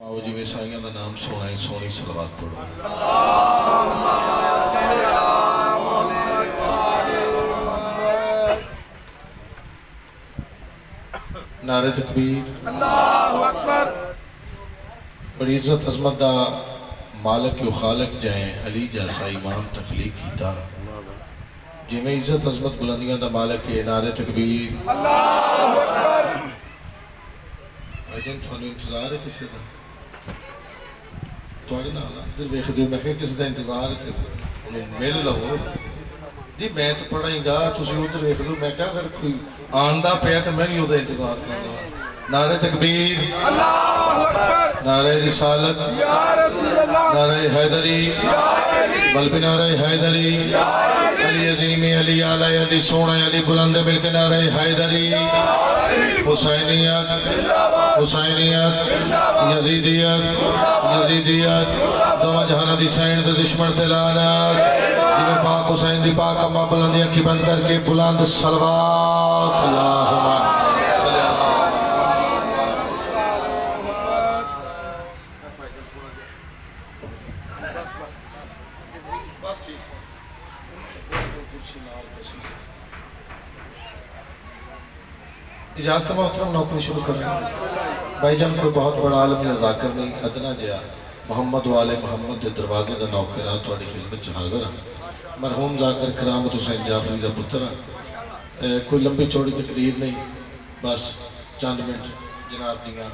आओ जिवें साइयां दा नाम सोना ही सोनी सलवात पढ़ो। नारे तकबीर, अल्लाहु अकबर। बड़ी इज्जत अजमत दा मालिक व खालिक जाए अली जैसा इमाम तखलीक कीता। जिवें इज्जत अजमत बुलंदियां दा मालिक है। नारे तकबीर, अल्लाहु अकबर। भाईजान थानू इंतजार है किसी का? तुहाडे नाल इधर वेख दिओ। मैं किस दा इंतजार है? ते मिल लवो जी। मैं तो पढ़ाईगा, तुसीं उधर वेख दो। मैं क्या अगर कोई आंदा पिया तो मैं भी उहदा इंतजार करदा। नारे तकबीर, अल्लाहु अकबर। नारे रिसालत, या रसूल अल्लाह, नारे हैदरी, या अली, बल्कि नारे हैदरी, अली अजीम अली आला अली सोना अली बुलंद मिलके नारे हैदरी, हुसैनियत, हुसैनियत, यजीदियत, यजीदियत, दोवां जहानां दी सैन ते दुश्मन ते लानत। जिवें पाक हुसैन दी पाक अम्मा बुलंदी अखी बंद करके बुलंद सलवात अल्लाहुम्मा सल्ली अला। इजाजत मोहतरम नौकरी शुरू कर रहे हैं। भाईजान कोई बहुत बड़ा आलम या जाकर नहीं, अदना जया मोहम्मद वाले मोहम्मद के दरवाजे का नौकर आ तुहाडी खिदमत च हाज़िर हाँ। मरहूम जाकर करामत हुसैन जाफरी का पुत्र हाँ। कोई लंबी चौड़ी तकरीर नहीं, बस चंद मिनट जनाब दियाँ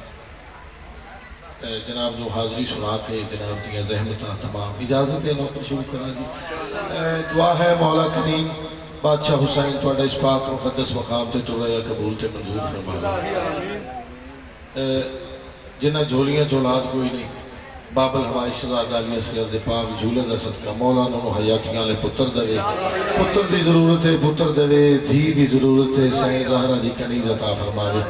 जनाब को हाज़री सुना के जनाब दियाँ जहमत तमाम इजाज़त है नौकरी शुरू करा जी। दुआ है मौला करीम बादशाह हुसैन तुहाडा इस पाक मुकद्दस मकाम ते टुरया कबूल ते मंजूर फरमावे। जिन्हां झोलियां च औलाद कोई नहीं, बाबल हवाई शहजादा अली असगर दे पाक झूले दा सदका मौला उन्होंने हयातियां वाले पुत्र देवे। पुत्र की जरूरत है, पुत्र देवे। धी की जरूरत है, सैन ज़हरा दी कनीज़ अता फरमावे।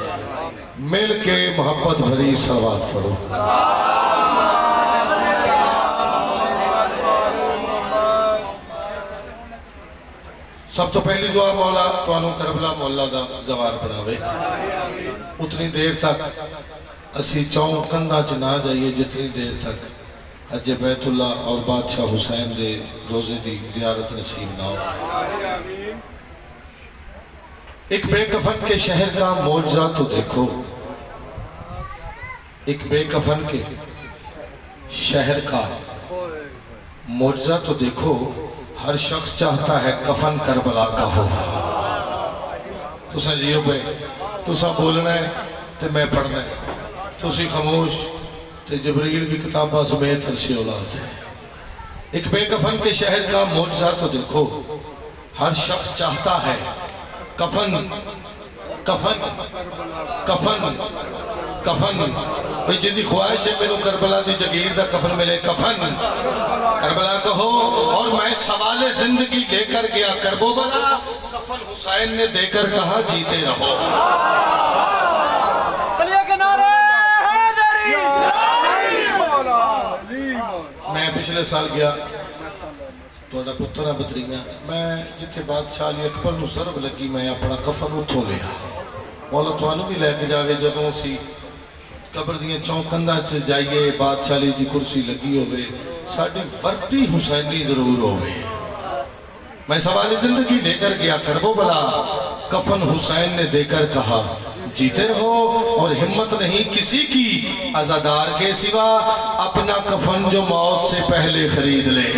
मिल के मोहब्बत भरी सलवात पढ़ो। सब तो पहली दुआ मौला तुहानू करबला मौला दा जवार बनावे। उतनी देर तक असी चौं कंधा च ना जाइए जितनी देर तक हज बैतुल्ला और बादशाह हुसैन दे रोजे की जियारत नसीब ना हो। एक बेकफन के शहर का मौजज़ा तो देखो, एक बेकफन के शहर का मौजज़ा तो देखो। हर शख्स चाहता है कफन करबला का हो। तुसा जियो पे तुसा बोलना है तो मैं पढ़ना है, तुसी खामोश तो जबरील भी किताबा समेत हर्षे औलाद है। एक बेकफन के शहर का मौजज़ा तो देखो। हर शख्स चाहता है कफन कफन कफन कफन। भाई जिंदी ख्वाहिश है मैनू करबला की जगीर का कफन मिले, कफन करबला का हो। और मैं सवाले जिंदगी लेकर गया करबो बला, कफन हुसैन ने देकर कहा जीते रहो। मैं पिछले साल गया थोड़ा पुत्र बतरीया, मैं जिथे बादशाह अली अकबर नूं ज़रब लगी मैं अपना कफन उतों लिया। मौला तुहानू भी लैके जावे जदों असी कबर दियां चौं कंधां च जाइए, बादशाह अली दी कुर्सी लगी होवे, साडी वर्ती हुसैनी जरूर होवे। मैं सवाल जिंदगी लेकर गया करबो बला, कफन हुसैन ने देकर कहा जीते रहो। और हिम्मत नहीं किसी की अज़ादार के सिवा, अपना कफन जो मौत से पहले खरीद ले।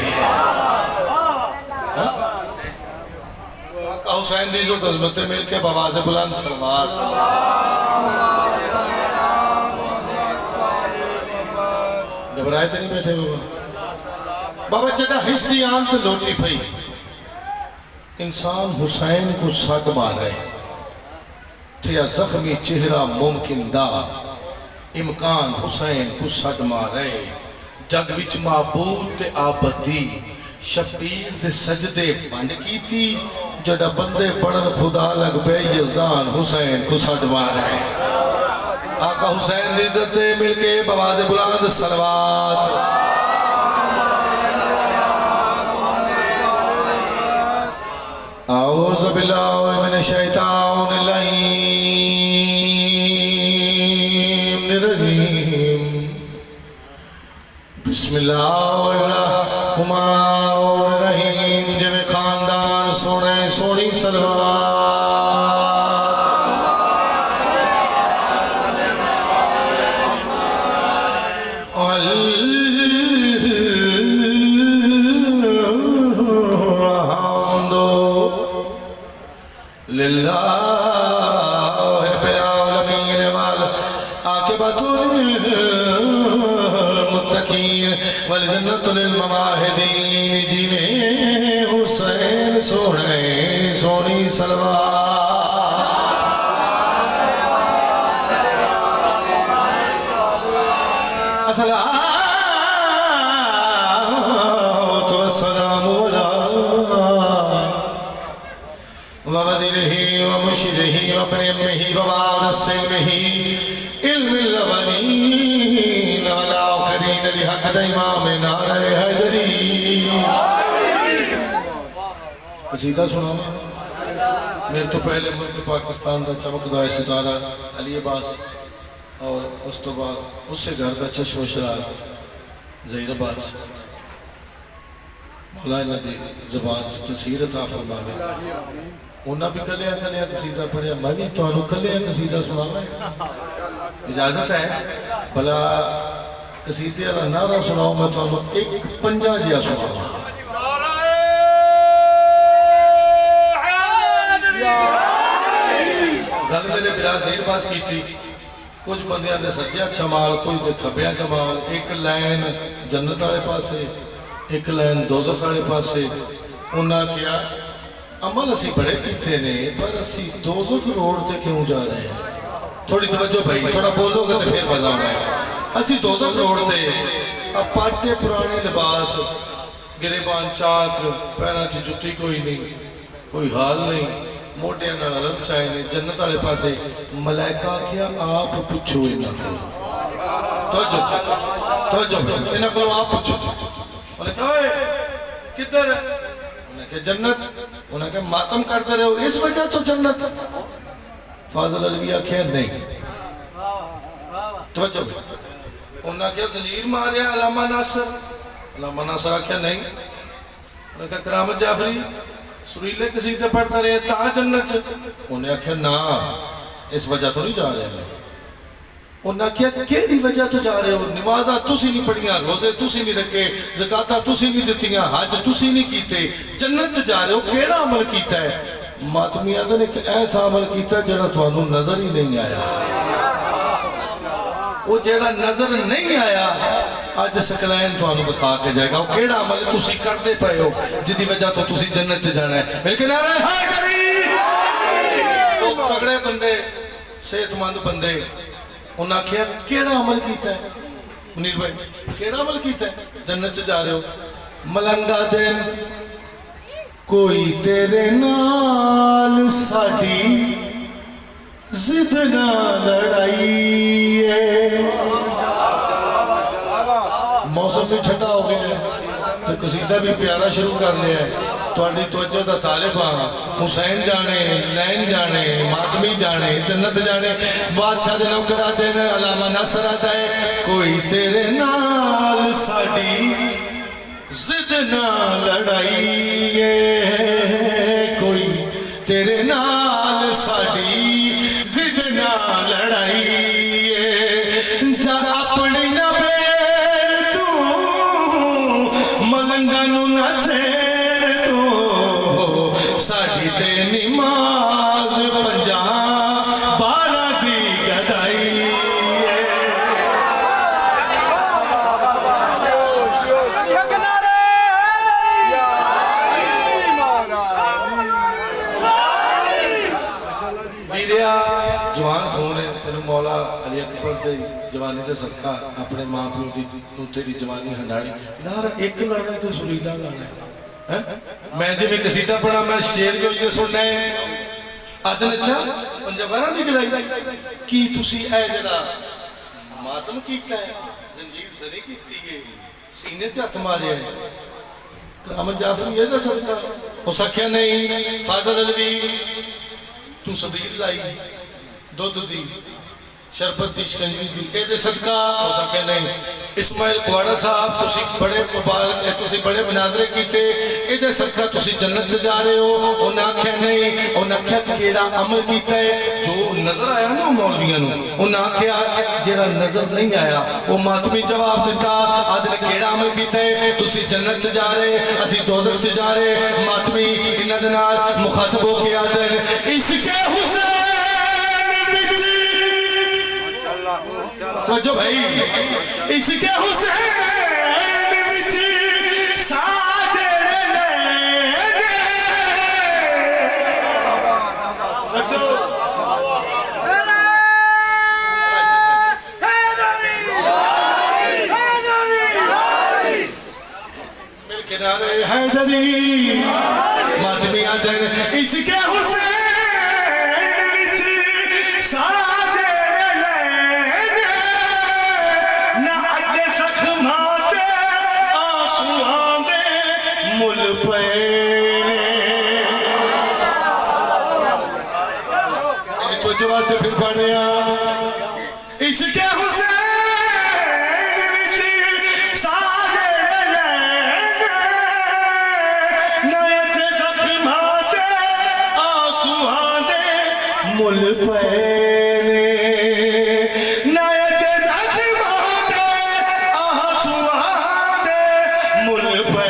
हुसैन दी जो तज़मते मिलके बवाज़े बुलंद सलवात। घबराए तो नहीं बैठे बाबा? बाबा जगह हिस्दी आम तो लोटी पई, इंसान हुसैन को सट मारे थे जख्मी चेहरा मुमकिन दा, इमकान हुसैन को सट मारे। जग विच माबूद ते आबदी, शबीर दे सजदे बंद की थी। जड़ा बंदे पढ़न खुदा लग पे यजदान हुसैन को सट मारे। आका हुसैन दी इज्जत मिलके बवाज़े बुलंद सलवात। औज़ु बिल्लाहि मिनश शैतानिर रजीम। बिस्मिल्लाहिर्रहमानिर्रहीम जिवें खानदान सोने सोनी हुसैन सोने सोनी सलवात अस्सलातु वस्सलामु अला वज़ीरिही व मुर्शिदिही व इब्न अम्मिही व वारिसिही इल्मिल अव्वलीन वल आखिरीन लिहक़ इमाम नारे हैदरी। कसीदा सुना मेरे तो पहले मुल्क पाकिस्तान का चमकदा सितारा अली अब्बास और उस तो बाद उससे घर का चश्म शराब ज़हीर अब्बास मौला इन्हां दी ज़बान च तसीर अता फरमावे। उन्हां भी कलिया कलिया कसीदा पढ़िया, मैं भी तुहानू कलिया कसीदा सुनावां, इजाजत है? भला कसीदे वाला नारा सुनाओ, मैं तुहानू एक पंजा जिहा सुनावां। गल मेरे बिराज ज़हीर अब्बास की थी, कुछ बंदियां दे सज्जे चमाल, कुछ दे खब्बे चमाल, एक लाइन जन्नत वाले पासे, एक लाइन दोज़ख वाले पासे। उन्हें क्या अमल असी बड़े कीते ने, पर असी दोज़ख रोड ते क्यों जा रहे हैं? थोड़ी तवज्जो भाई, थोड़ा बोलोगे तो फिर मजा आना है। असी दोज़ख रोड ते पाटे पुराने लिबास, गिरेबान चाक, पैरों च जुत्ती कोई नहीं, कोई हाल नहीं, मोटिया अलम चाहे ने, जन्नत वाले पासे। मलाइका क्या आप पूछो इन्हां कोलों, तो इन्हां कोलों आप पूछो। उन्हें कहा किधर? उन्हें कहा जन्नत। उन्हें कहा मातम करते रहो इस वजह तो जन्नत। फाजिल अलवी आख्या नहीं, तो उन्हें कहा जलील मारिया अलामा नासर। अलामा नासर आख्या नहीं। उन्हें कहा करामत जाफरी सुरीले कसीदे पढ़ता रहे ता जन्नत। उन्हें आख्या ना, इस वजह तो नहीं जा रहे मैं। उन्हें आख्या केड़ी वजह तो जा रहे हो? नमाज़ा तुसी नहीं पढ़ियां, रोजे तुसी नहीं रखे, ज़काता तुसी नहीं दित्तियां, हज तुसी नहीं कीते, जन्नत च जा रहे हो, केड़ा अमल कीता है? मातमी आदन एक ऐसा अमल कीता जेड़ा तुहानू नजर ही नहीं आया। वो जेड़ा नजर नहीं आया अज सकलैन तुहानू दिखा के जाएगा। वो केड़ा अमल तुसी करते पे हो जिदी वजह तो तुसी जन्नत च जाना है? लेकिन वो तगड़े बंदे, सेहतमंद बंदे, उन्हें आख्या केड़ा अमल कीता है? मुनीर भाई केड़ा अमल कीता है जन्नत च जा रहे हो? मलंगा दिन कोई तेरे नाल साडी जिद ना लड़ाई है। मौसम भी ठंडा हो गया है तो कसीदा भी प्यारा शुरू कर लिया है। थोड़ी तवज्जो दा तालिबां हुसैन जाने, लैन जाने, मातमी जाने, जन्नत जाने, बादशाह दे नौकर आते ने, अलामा नासर आता है कोई तेरे नाल साडी जिद ना लड़ाई है, कोई तेरे नाल साडी जिद ना लड़ाई है। जा अपनी ना बेड़ तू मलंगा नू ना छेड़ तू, साडी ते नमाज 50-12 दी गदाई है। वीरिया जवान सोने तेन मौला अली अकबर दे जवानी दे सदका अपने मां प्यो दी तेरी जवानी हंडाणी यार। एक लाना तो सुरीला लाना है। मैं जिवें कसीदा पढ़ा मैं शेर जो ये सुनना है आदन अच्छा 50-12 दी गदाई की तुसी ए जड़ा मातम कीता है, जंजीर जरी कीती है, सीने ते हथ मारे है। तो अहमद जाफरी ये दस सदका हो सख्या नहीं। फाजिल अलवी तू सबील लाई दुध दी शरबत दी शिकंजी दी ए सदका हो सके नहीं। इस्माइल कुआड़ा साहब तुसी बड़े मुबारक है, तुसी बड़े मुनाजरे कीते, इहदे सदका तुसी जन्नत च जा रहे हो। उन्हें आख्या नहीं, उन्हें आख्या केड़ा अमल कीता है जो नजर आया ना मौलवियां नूं, उन्हें आख्या जेड़ा नजर नहीं आया वो मातमी जवाब दिता। आदने केड़ा अमल कीता है, तुसी जन्नत च जा रहे, असी दोज़ख च जा रहे। मातमी इन्हां दे नाल मुखातब हो के आदन इश्क़ हुसैन तो भाई इसके हुसैन विच साजरे ने मिल के नारे हैदरी मातमी आदन इसके हुसैन विच साजरे से फिर पढ़ रहे इसके हुसैन विच साजरे नए थे ज़ख्मां ते आंसुआं दे मुल पे नए थे ज़ख्मां ते आंसुआं दे मुल पे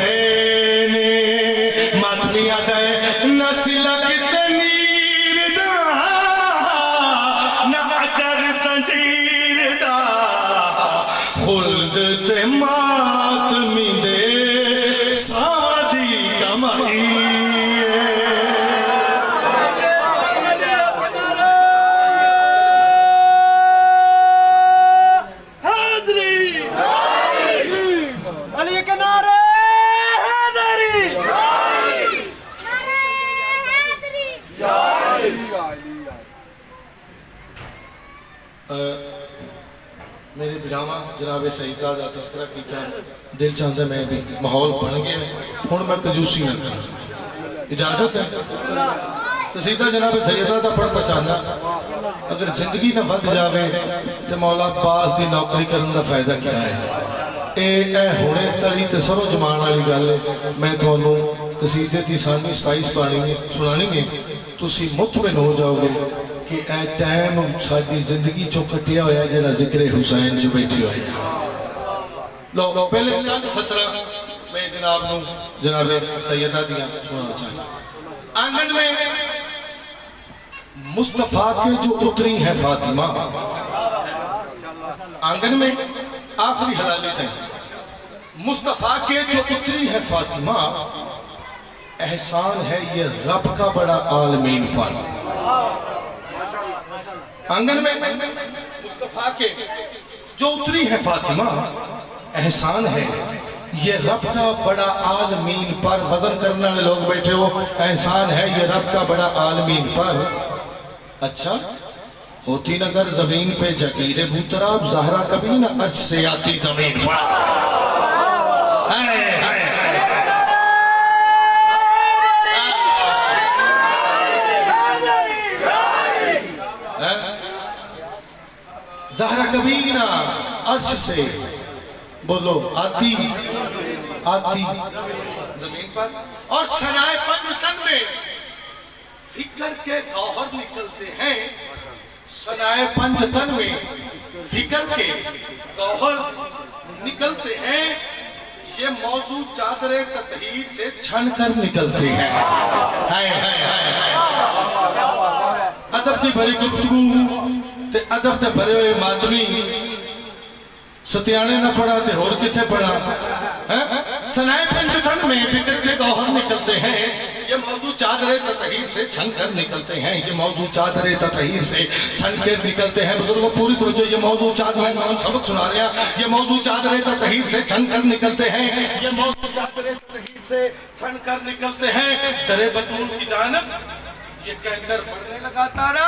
मातमी आदे नस्ल किसे खुल्द ते मातमी दे सादी कमाई अली के नारे मेरे बिरामा जनाबे सईदा का तस्करा किया, दिल चाहता मैं भी माहौल बन गया हूँ मैं कंजूसी ना करूं। इजाजत है तो सीधा जनाबे सईदा का पढ़ पहचाना अगर जिंदगी ना बद जाए तो मौला अब्बास की नौकरी करने का फायदा क्या है। ये हुणे तली तो सरो जमान वाली गल है। मैं थोनों कसीदे की सानी 27 कहानी सुनानी है, तुसी मुतमिन हो जाओगे कि ए टाइम साडी जिंदगी चो कटिया होया जेड़ा जिक्र हुसैन च बैठे हुए। लो पहले चंद सतरा मैं जनाब नू जनाबे सैयदा दियां सुनाना चाहता। आंगन में मुस्तफा के जो उतरी है फातिमा, आंगन में आखिरी हलाली थे मुस्तफा के जो उतरी है फातिमा, एहसान है ये रब का बड़ा आलमीन पर। आंगन में मुस्तफा के जो उतरी है फातिमा, एहसान है ये रब का बड़ा आलमीन पर। वजन करने वाले लोग बैठे हो, एहसान है ये रब का बड़ा आलमीन पर। अच्छा होती न अगर जमीन पे जकीरे भूतराब, ज़हरा कभी ना अर्श से आती जमीन पर। ज़हरा कभी ना अर्श से बोलो आती आती जमीन पर। और सनाए पंजतन में फिक्र के गौहर निकलते हैं, सनाए पंजतन में फिक्र के गौहर निकलते हैं। ये मौजू चादरे ततहीर से छन कर निकलते हैं। हाय हाय हाय हाय। अदब की भरी गुफ्तगू ते अदब ते भरे हुए मातमी सत्याने न पड़ा ते होर किथे पड़ा है। सनाए पंजतन में फिक्र के गौहर निकलते हैं, ये मौजू चादरे ततहीर से छन कर निकलते हैं। ये मौजू चादरे ततहीर से छन के निकलते हैं। बुजुर्गों पूरी तवज्जो, ये मौजू चादरे सबक सुना रहे हैं। ये मौजू चादरे ततहीर से छन कर निकलते हैं, ये मौजू चादरे ततहीर से छन कर निकलते हैं। दरे बतूल की जानब ये कहकर बढ़ने लगा तारा,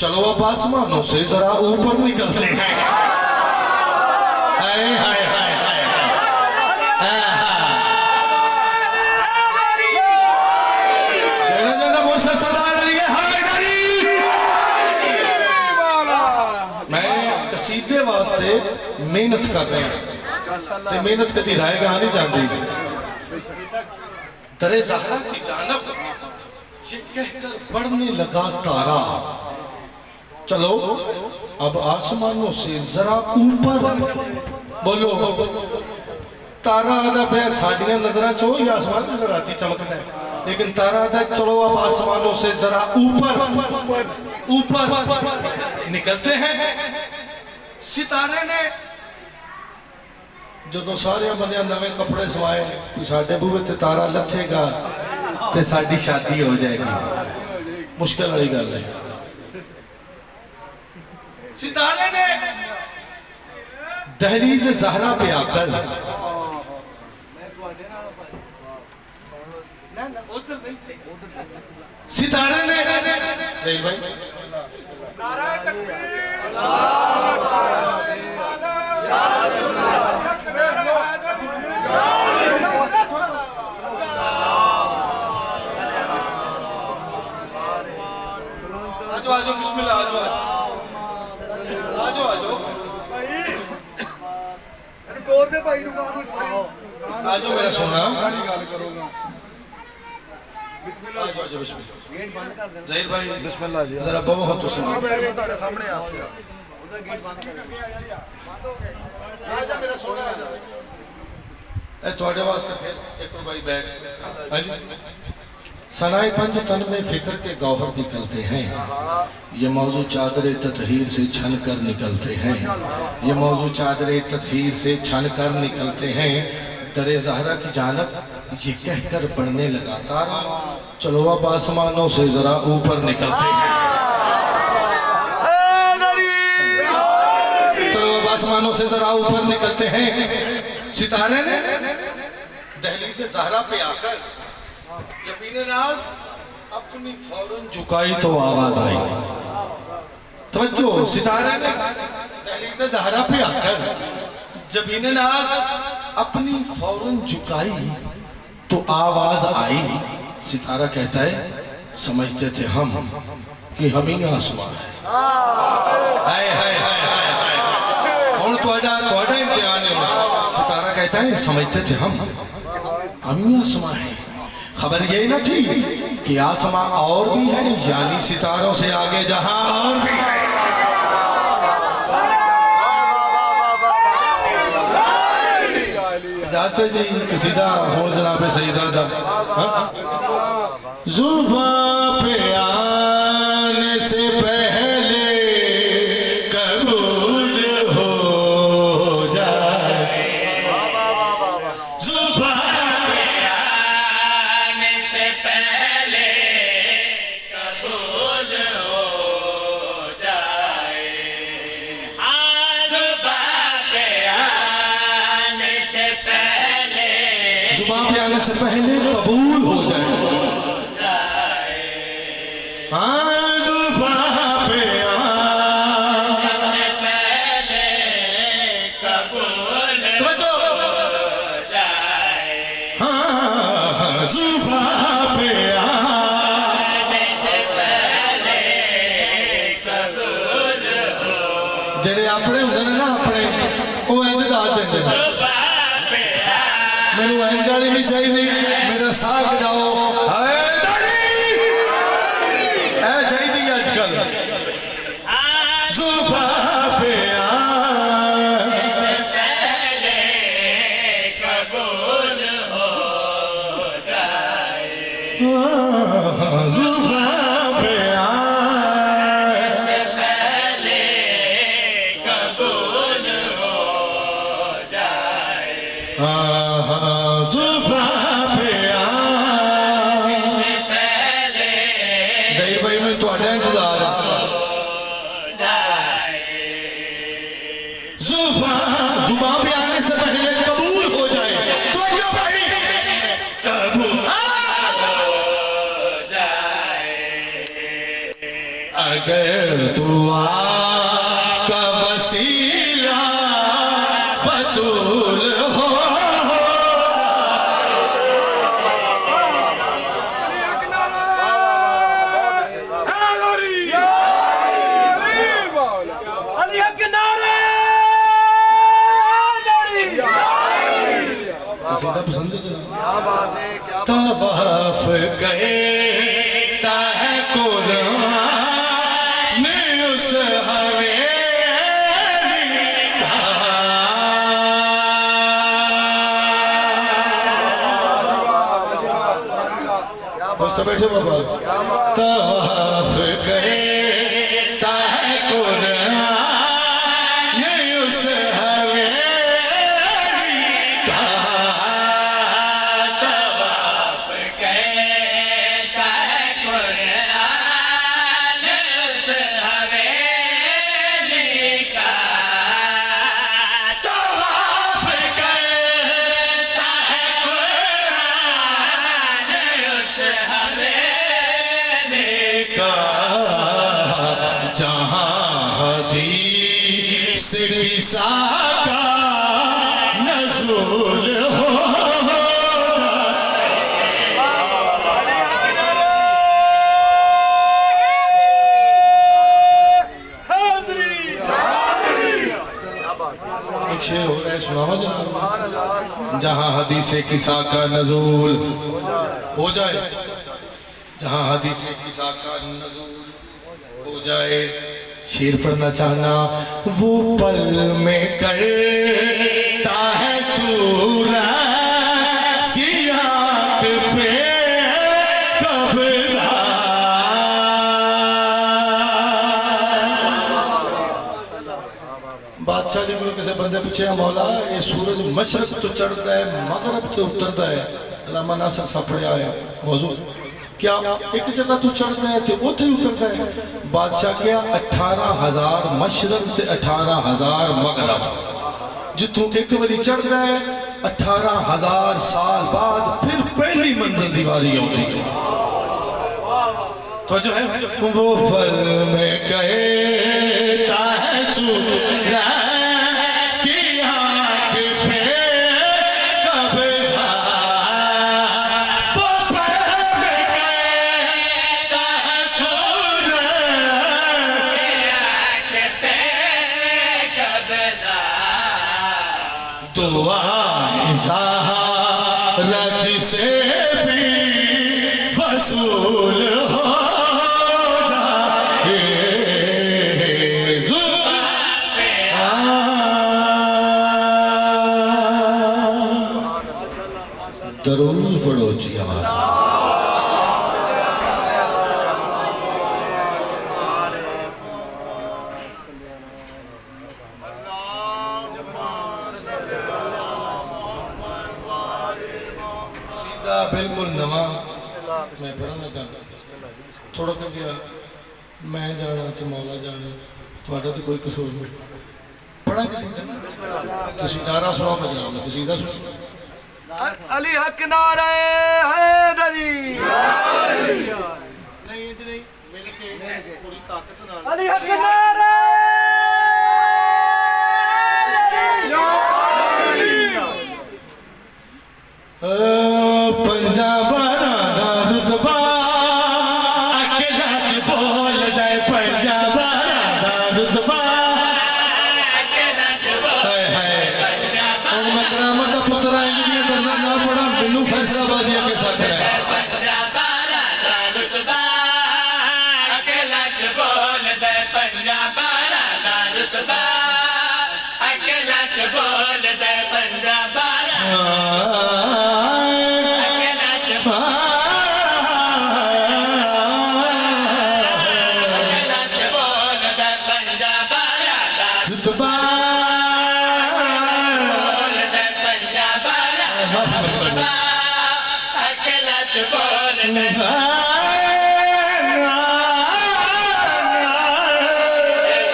चलो अब आसमानों से जरा ऊपर निकलते हैं। हाय हाय हाय हाय मैं कसीदे वास्ते मेहनत कर रहे हैं। ते मेहनत कदी रायगा नहीं जाती। दरे ज़हरा की जानब ये कहकर बढ़ने लगा तारा, चलो अब आसमानों से जरा ऊपर। बोलो तारा आदा पे साड़ियां नजर चो या आसमान नजर आती चमकता है, लेकिन तारा आदा चलो अब आसमानों से जरा ऊपर ऊपर निकलते हैं। सितारे ने जो सारे बंदे नवे कपड़े सवाए कि साडे बूहे ते तारा लथेगा ते साडी शादी हो जाएगी, मुश्किल वाली गल है। सितारे ने दहलीज ज़हरा पे आकर सितारे ने भाई नारा तकबीर आजो बिस्मिल्लाह आजो आजो आजो आजो मेरा सोना बिस्मिल्लाह आजो बिस्मिल्लाह ज़हीर भाई बिस्मिल्लाह जी जरा बहु हो तुसी ਤੁਹਾਡੇ ਸਾਹਮਣੇ ਆਸਤੇ ਉਹਦਾ ਗੇਟ ਬੰਦ ਕਰ ਬੰਦ ਹੋ ਗਿਆ ਆਜਾ ਮੇਰਾ ਸੋਨਾ ਆਜਾ ਇਹ ਤੁਹਾਡੇ ਵਾਸਤੇ ਫਿਰ ਇੱਕ ਭਾਈ बैग हां जी। सनाए पंज तन में फिक्र के गौहर निकलते हैं, ये मौजू चादरे ततहीर से छन कर निकलते हैं, ये मौजू चादरे ततहीर से छन कर निकलते हैं। दरे ज़हरा की जानब ये कहकर बढ़ने लगा तारा, चलो अब आसमानों से जरा ऊपर निकलते हैं। चलो अब आसमानों से जरा ऊपर निकलते हैं। सितारे ने दहलीज ज़हरा पे आकर जबीने नाज अपनी फौरन झुकाई तो आवाज आई। तवज्जो, सितारे ने दहलीज ज़हरा पे आकर जबीने नाज अपनी फौरन झुकाई तो आवाज आई। सितारा कहता है समझते थे हम कि हम ही आसमान है। हाय हाय हाय हाय हाय हुण तुहाडा इम्तिहान है। सितारा कहता है समझते थे हम ही आसमान है। खबर यही न थी कि आसमां और भी है, यानी सितारों से आगे जहां और भी है। इजाजत जी कसीदा हो जनाब सईदा दा। जुबां पे आने से पहले कबूल हो जाए, जुबां पे आने से पहले कबूल हो जाए, जुबां पे आने से पहले कबूल हो जाए। हाँ जुबां पे आने से पहले कबूल हो जाए। हाँ जुबां पे आने से पहले कबूल हो। जेड़े अपने होंदे ने ना अपने वो इंज दाद देंदे ने, मैनू इंज वाली नहीं चाहिए, मेरा साथ जाओ चाहिए अजकल। जुबां पे आने से पहले कबूल हो जाए, जुबां पे आने से पहले कबूल हो जाए। जुबां पे आने से पहले जय भाई मैं तुहाडा इंतजार जुबां पे आने से पहले कबूल हो जाए। तो जो भाई कबूल हो जाए, अगर दुआ का वसीला बतूल हो अली के नारे कसीदा पसंद है जनाब? क्या बात है, क्या बात तवाफ कहता है कुरान उस हवेली का। बस तो बैठे बाबा। तवाफ कहता है कुरान उस हवेली का। तवाफ कहता है कुरान उस हवेली का। तवाफ कहता है कुरान उस हवेली का जहाँ हदीस किसा का नज़ूल हो। एक शेर हो रहा है, सुनावा जनाब। जहाँ हदीस किसा का नज़ूल हो जाए, जहाँ हदीस किसा का नज़ूल हो जाए, शेर पढ़ना चाहना वो पल में करता है सूरज की आँख पे कब्ज़ा। बादशाह जी को किसी बंदे पूछे, मौला ये सूरज मशरक तो चढ़ता है मगरब तो उतरता है, अल्लामा नासर साहब पढ़िया है मौजू, क्या एक जगह तो चढ़ता है तो उथे उतरता है? बादशाह क्या 18,000 मशरक ते 18,000 मगरब, जितों एक बारी चढ़ता है 18,000 साल बाद फिर पहली मंजिल दीवारी आती है। तो जो है वो पल में कहता है सूरज की आँख पे कब्ज़ा। वो पल में कहता है सूरज पे कब्ज़ा। दुआ ज़ाहरत से भी वसूल हो जाए। दरूद पढ़ो जी आवाज। सीधा बिल्कुल नवा मैं पढ़न लगा, थोड़ा कर गया मैं जाना तो मौला जाना, थोड़ा तो कोई कसूर नहीं। पढ़ा किसी नारा सुनाओ, मैं जनाब ने सीधा सुना। अली हक नारे हैदरी। नहीं जी नहीं, मिल के पूरी ताकत नाल अली हक नारे पंजाबारा दा रुतबा अकेला च बोल दे। पंजाबारा दा रुतबा हाय हाय। और मैं करामत दा पुत्र आए जी दर्जा ना पढ़ा, मैनू फैसलाबाजी के साथ है। पंजाबारा दा रुतबा अकेला च बोल दे। पंजाबारा दा रुतबा अकेला च बोल दे। पंजाबारा अकेला च अकेला च बोल दे। पंजाबारा दा रुतबा बोल दे। पंजाबारा रुतबा अकेला च बोल दे।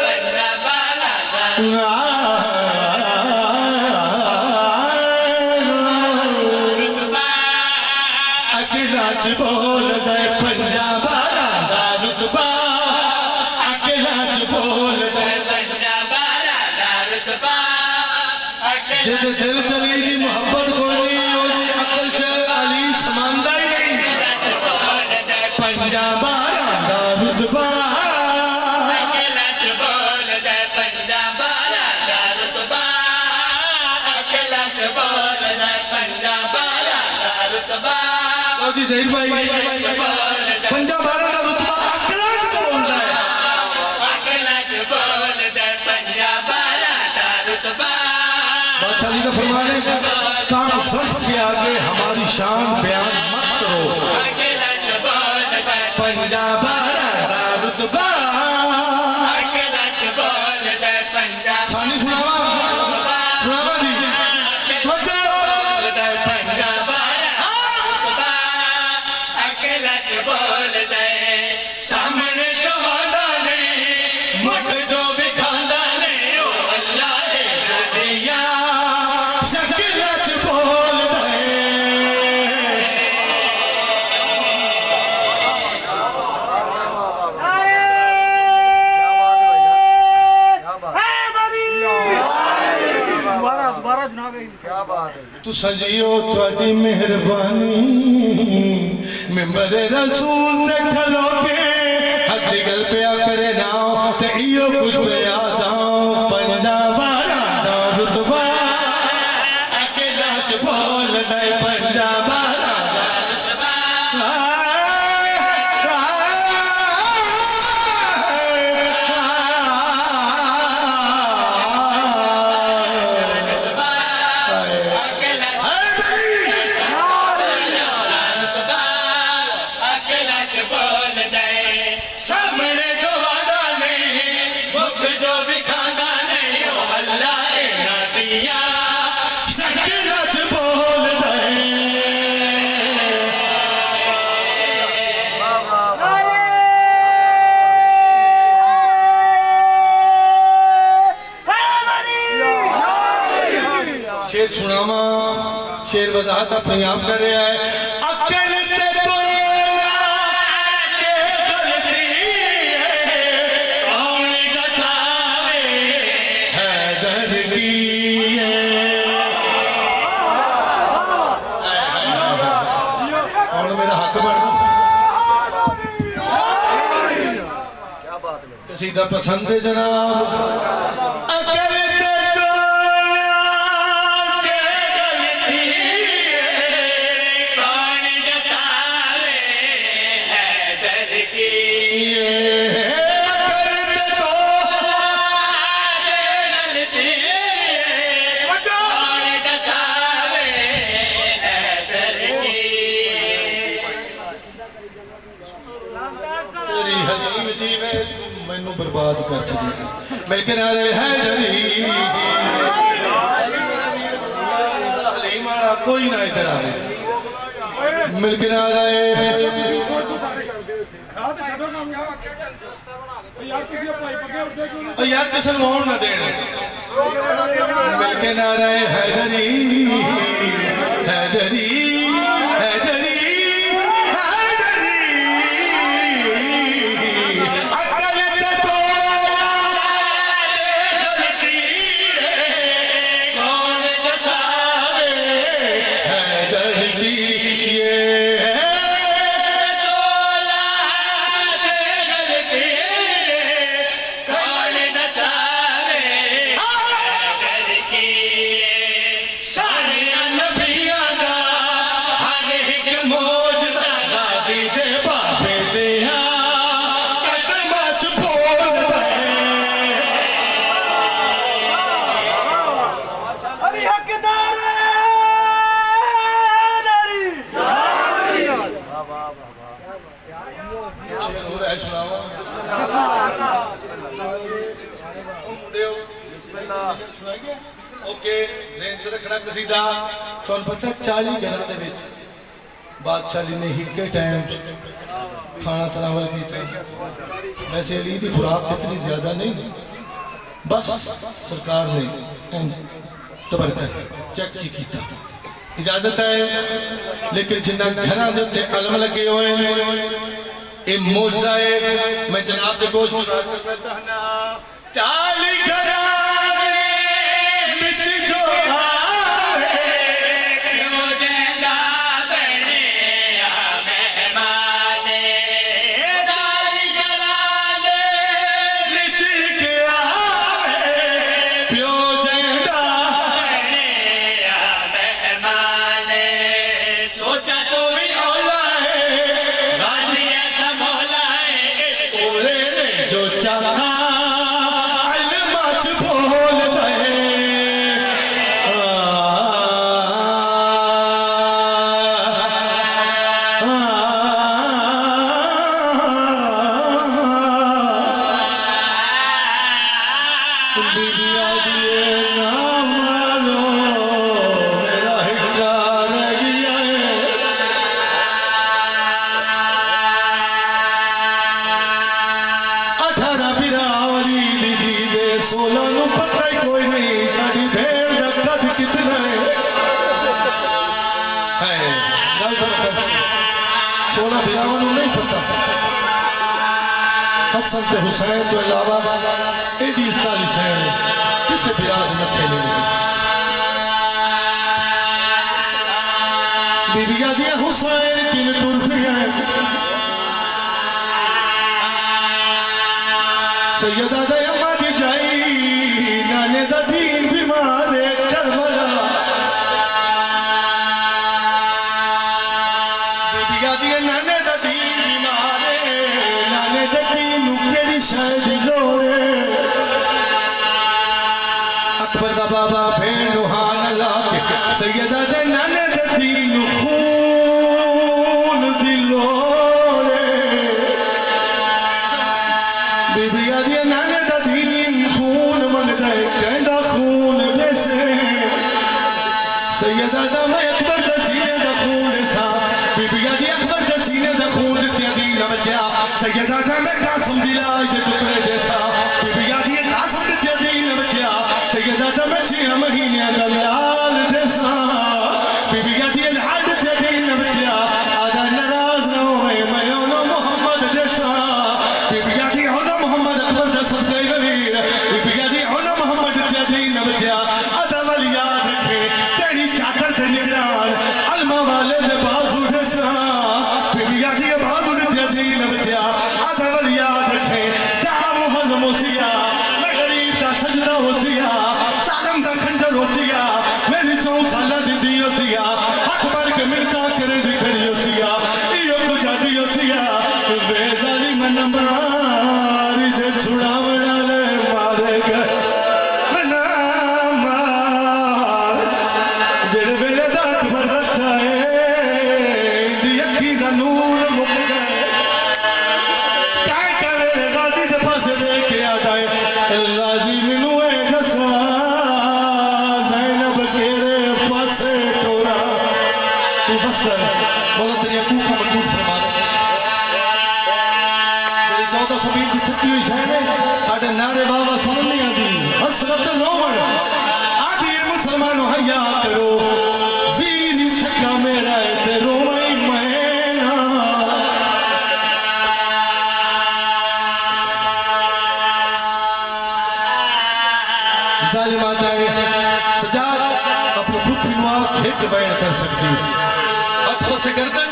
पंजाबारा दा रुतबा अकेला च बोल दे। पंजाबारा दा रुतबा अकेला च बोल दे। पंजाबारा दा रुतबा अकेला जिहदे दिल चली दी मोहब्बत कोई नहीं, ओदी अकल च अली समांदा ही नहीं। पंजाबारा दा रुतबा अकेला च बोल दे। पंजाबारा दा रुतबा अकेला च बोल दे। पंजाबारा रुतबा ਲਓ ਜੀ ਜ਼ਹੀਰ ਭਾਈ ਪੰਜਾ 12 ਦਾ ਰੁਤਬਾ ਅਕਲਾਂ ਚ ਬੋਲਦਾ ਹੈ अकला च बोलदा पंजा 12 दा रुतबा बादशाह जी का फरमान है काम ज़र्फ़ के आगे हमारी शान बयान मत करो अकला च बोलदा पंजा 12 दा रुतबा अकला च बोलदा पंजा सानी सुनावा जी बोलदा पंजा 12 रुतबा अकला च बोलदा सामने जो आंदा नहीं मुख जो भी खांदा नहीं ओ अल्लाह है जो दिया शकील च बोलदा है दोबारा जनाब क्या बात है तू सजियो थोड़ी मेहरबानी मिंबर रसूल ते खलो के हद गल पे करे ना ते इयो कुछ पे यादा पंजा 12 दा रुतबा अकेला च बोल दे पंजा 12 दा रुतबा अकेला च बोलदा सामने जो आंदा नहीं मुख जो भी खांदा नहीं ओ अल्लाह है ना दिया शकील च बोल दे शेर सुनावा शेर वजाहत अपने आप कर रहा है अकल ते तोला के गलती है कौन दसावे हैदर की है और मेरा हक बन क्या बात है कसीदा पसंद है जनाब अकल ते तोला के गलती है कौन दसावे हैदर की ये अकल ते तोला गलती कौन दसावे हैदर की तेरी हलीम जी में तू मैनू बर्बाद कर छड़ी मिल के नारे है जरी हलीम वाला कोई ना इधर आवे मिल के नारे ओ यार किसी को ना देन मिल के नारे हैदरी हैदरी हैदरी अकल ते तोला गलती कौन दसावे हैदर की ये तोला गलती कौन दसावे हैदर की सारे नबियां दा हर एक मौजदा गाजी दे बाबे दे कदमां च बोलदा है अली हक नारे नारी शेर हो रहा है सुनावा ओके ज़हन च रखना कसीदा तुहानू पता 40 जगह दे विच बादशाह जी ने हिक्के टाइम खाना तनावल किया वैसे अली की खुराक इतनी ज्यादा नहीं बस सरकार ने तबरकत चेक ही किया इजाजत है लेकिन जिन्ना घर के कलम लगे हुए हैं ये मौजा है मैं जनाब के गोश चाहना 40 घर बिच जो आए क्यों जिंदा बने आ मेहमाने सारी गलाने बिच के आए प्यो जिंदा बने आ मेहमाने सोचा तो 16 बिरावां नूं नहीं पता हसन ते हुसैन तो अलावा एडी इस्ताली सैन किसे बिराज मथे नहीं लगी बीबिया दिया हुसैन किन तुर पिया सैयदा दे अम्मा दी जाई नाने दा दीन बीमार करबला बीबिया दिया नाने दा दीन बीमार नाने दा दीन नू केड़ी शायद लोड़े अकबर दा बाबा भेण नू हां ला के सैयदा दे नाने दा दीन नू खून दी लोड़े बीबिया दिया नाने दा दीन खून मंगदा है कहंदा खून वैसे सैयदा दा मैं अकबर दा सीने दा खून साफ बीबिया दी अकबर दा सीने दा खून ते दीन बचा सैयदा दा मैं कासम जिला दे टुकड़े दे साफ बीबिया दी कासम ते दीन बचा सैयदा दा मैं 6 महीने दा लाल दे साफ बीबिया दी लाल ते दीन बचा आदा नाराज ना होए मैं ओनो मोहम्मद दे साफ बीबिया दी ओनो मोहम्मद अकबर दा सदके गवीर बीबिया दी ओनो मोहम्मद ते दीन बचा आदा वली याद रखे तेरी चादर ते निगरान अलमा वाले दे बाजू दे साफ बीबिया दी बाजू ते दीन बचा आदा वली याद रखे दा मोहन मुसिया मैं गरीब दा सजदा होसिया सालम दा खंजर होसिया मेरी 100 साल दी दी होसिया हाथ बढ़ के मिलता करे दी खड़ी होसिया इयो गुजारी होसिया वे जालिम नंबारी दे छुड़ावण वाले मारे गए मना मार जेड़े वेले दा अकबर रखा है दी अखी दा नूर मुक गए काय करे गाजी दे पासे लेके आता है गाजी मैनू ए दसा ज़ैनब केड़े पासे टोरा तू फसदा बोला तेरी अकू को मंजूर फरमा दे मेरी 14 सबीर की थकी हुई शहर में साढ़े नारे बाबा सुन नहीं आती हसरत रोवन आदि मुसलमानों हया करो वीर सका मेरा है ते रोवई मैना जालिमा दावे सजाद अपने खुद भी मां एक बयान कर सकती अकबर से गर्दन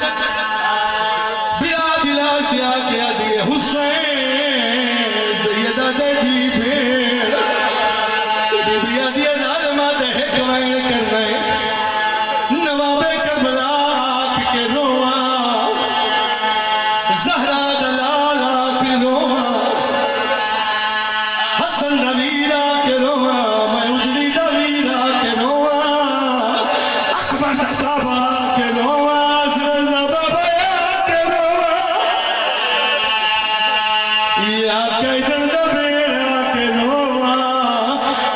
बिला दिला दिया गया दिए हुसैन सैयदा दे जी भेड़ बीबिया दिया जालिमा दे एक बयान कर रहे नवाबे करबला के रोवा ज़हरा दलाला के रोवा हसन नवीरा के रोवा मैं उजड़ी दवीरा के रोवा अकबर दा बाबा के रोवा सदा बाबा के रोवा या कैदन दा बेड़ा के रोवा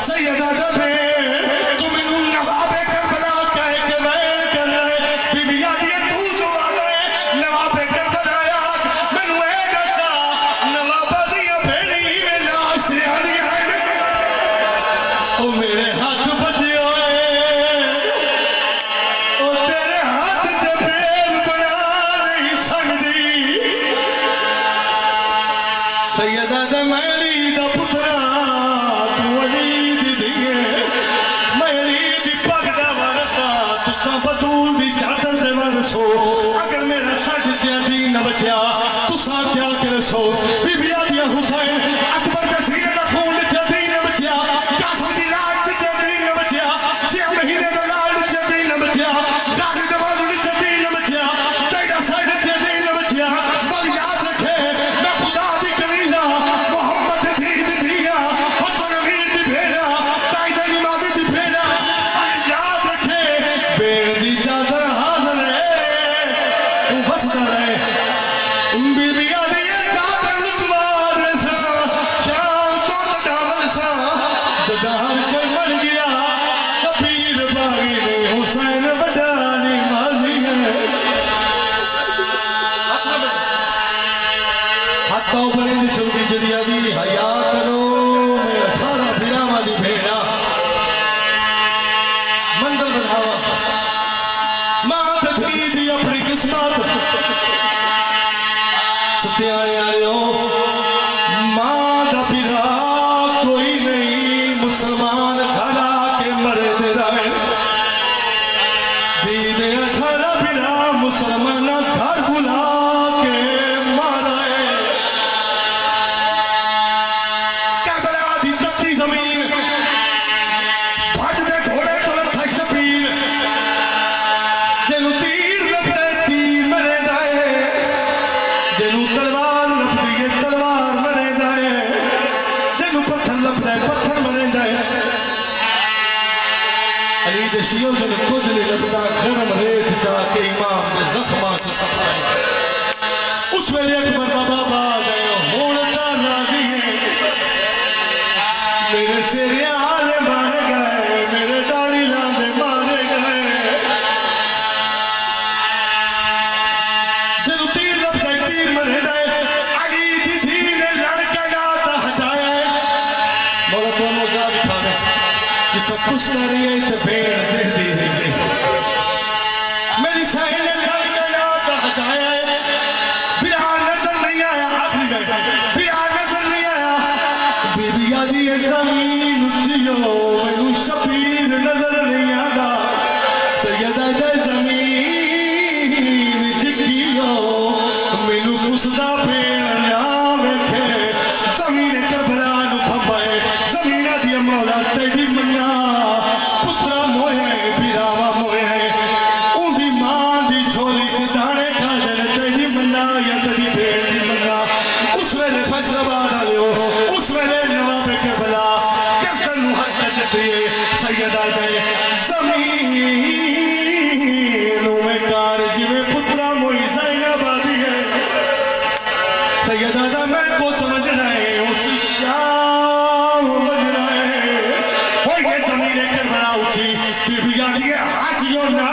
सैयदा दा बेड़ तुम इनु नवाबे करबला कह के बैन कर रहे बीबिया दी तू जो आ गए नवाबे करबला याद मैनू ए दसा नवाबा दी भेड़ी में लाश आनी है ओ मेरे हाथ बचे होए ओ तेरे हाथ ते बेल बना नहीं सकदी सैयदा दे मैली दा पुत्रा तू अली दी दिए मैली दी पग दा वारसा तुसा बतूल दी चादर दे वारसो अगर मेरा सज ते दीन बचा तुसा क्या करसो बीबिया दिया हुसैन अकबर दे सीने दा खून ते दीन बचा कासम दी लाज ते दीन बचा 6 महीने दा लाज ते दीन बचा गाजी दे बाजू ते दीन बचा तेरा साइड ते दीन बचा पर याद रखे मैं खुदा दी कलीजा मोहम्मद दी दिया हसन अमीर दी भेड़ा ताई दी नमाज़ दी भेड़ा याद रखे बेड़ दी चादर हाज़िर है तू फसदा रहे बीबिया दी चादर लुटवार सा शाम चौथ डावल सा जदार कोई मर गया शबीर बागी ने हुसैन वडानी माजी है हाथ ऊपर दी चुरकी जड़िया दी हया करो मैं 18 बिरामा दी भेड़ा मंजिल बढ़ावा मात दी अपनी किस्मत दीदे 18 बिना मुसलमाना घर बुला के मारा है। करबला दी तपती जमीन भजदे घोड़े तो लथा शबीर जेनू तीर लभदे तीर मरे जाए जेनू तलवार लभदी है तलवार मरे जाए जेनू पत्थर लभदा है पत्थर मरे जाए। अली दे शियो जन कुछ नहीं लभदा गरम रेत जाके इमाम दे जख्मां च सफाए। उस वेले अकबर दा बाबा आ गए हुण तां राजी है मेरे सिरे आले मारे गए मेरे दाढ़ी लांदे मारे गए। जदों तीर लभदा तीर मरे जाए अली दी धी ने लड़के नाल हटाया। मौला तुहानू जा दिखावे जिथे खुश ना रही है इतने भेड़ दे दी रही है। मेरी साई ने लड़के नाल हटाया बिहार नजर नहीं आया आखिरी गए बिहार नजर नहीं आया। बीबी आदि है जमीन उचियो मैनू शबीर नजर नहीं आता सैयदा दे जमीन जिकियो मैनू कुसदा भेड़ ना वेखे। जमीन करबला नू फंबाए जमीन आदि मौला तेरी मन्ना पुत्रा मोए बिरावा मोए उंदी मां दी झोली च दाने खादन तेरी मन्ना या तेरी भेड़ दी मन्ना। उस वेले फैसलाबाद आलियो उस वेले नवाब करबला कैप्टन नू हक देती है सैयदा दे जमीन में कार जिवें पुत्रा मोई ज़ैनबादी है। सैयदा दा मैं को समझना है उस शाम बजना है। ओ ये जमीन करबला उठी बीबी आदि हाजियों ना